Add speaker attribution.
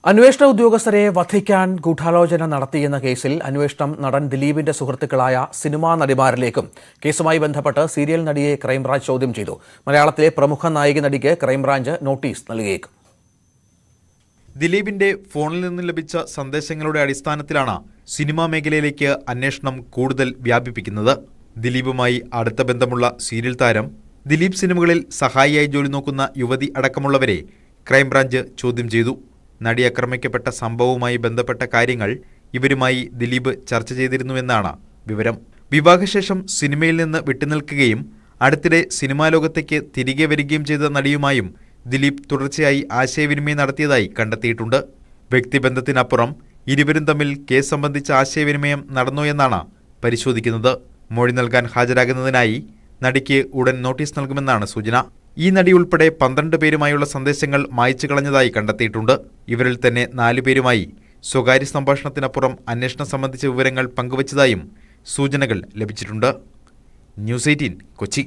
Speaker 1: അന്വേഷണ ഉദ്യോഗസ്ഥരെ വധിക്കാൻ ഗൂഢാലോചന നടത്തിയെന്ന കേസിൽ അന്വേഷണം നടൻ ദിലീപിന്റെ സുഹൃത്തുക്കളായ സിനിമാ നടിമാരിലേക്കും കേസുമായി ബന്ധപ്പെട്ട് സീരിയൽ നടിയെ ക്രൈംബ്രാഞ്ച് ചോദ്യം ചെയ്തു. മലയാളത്തിലെ പ്രമുഖ നായിക നടിക്ക് ക്രൈംബ്രാഞ്ച് നോട്ടീസ് നൽകിയേക്കും.
Speaker 2: ദിലീപിന്റെ ഫോണിൽ നിന്ന് ലഭിച്ച സന്ദേശങ്ങളുടെ അടിസ്ഥാനത്തിലാണ് സിനിമാ മേഖലയിലേക്ക് അന്വേഷണം കൂടുതൽ വ്യാപിപ്പിക്കുന്നത്. ദിലീപുമായി അടുത്ത ബന്ധമുള്ള സീരിയൽ താരം, ദിലീപ് സിനിമകളിൽ സഹായിയായി ജോലി നോക്കുന്ന യുവതി അടക്കമുള്ളവരെ ക്രൈംബ്രാഞ്ച് ചോദ്യം ചെയ്തു. നടി ആക്രമിക്കപ്പെട്ട സംഭവവുമായി ബന്ധപ്പെട്ട കാര്യങ്ങൾ ഇവരുമായി ദിലീപ് ചർച്ച ചെയ്തിരുന്നുവെന്നാണ് വിവരം. വിവാഹശേഷം സിനിമയിൽ നിന്ന് വിട്ടുനിൽക്കുകയും അടുത്തിടെ സിനിമാ ലോകത്തേക്ക് തിരികെ വരികയും ചെയ്ത നടിയുമായും ദിലീപ് തുടർച്ചയായി ആശയവിനിമയം നടത്തിയതായി കണ്ടെത്തിയിട്ടുണ്ട്. വ്യക്തിബന്ധത്തിനപ്പുറം ഇരുവരും തമ്മിൽ കേസ് സംബന്ധിച്ച ആശയവിനിമയം നടന്നോ എന്നാണ് പരിശോധിക്കുന്നത്. മൊഴി നൽകാൻ ഹാജരാകുന്നതിനായി നടിക്ക് ഉടൻ നോട്ടീസ് നൽകുമെന്നാണ് സൂചന. ഈ നടി ഉൾപ്പെടെ 12 പേരുമായുള്ള സന്ദേശങ്ങൾ മായ്ച്ചു കളഞ്ഞതായി കണ്ടെത്തിയിട്ടുണ്ട്. ഇവരിൽ തന്നെ 4 പേരുമായി സ്വകാര്യ സംഭാഷണത്തിനപ്പുറം അന്വേഷണം സംബന്ധിച്ച വിവരങ്ങൾ പങ്കുവച്ചതായും സൂചനകൾ ലഭിച്ചിട്ടുണ്ട്. ന്യൂസ് 18 കൊച്ചി.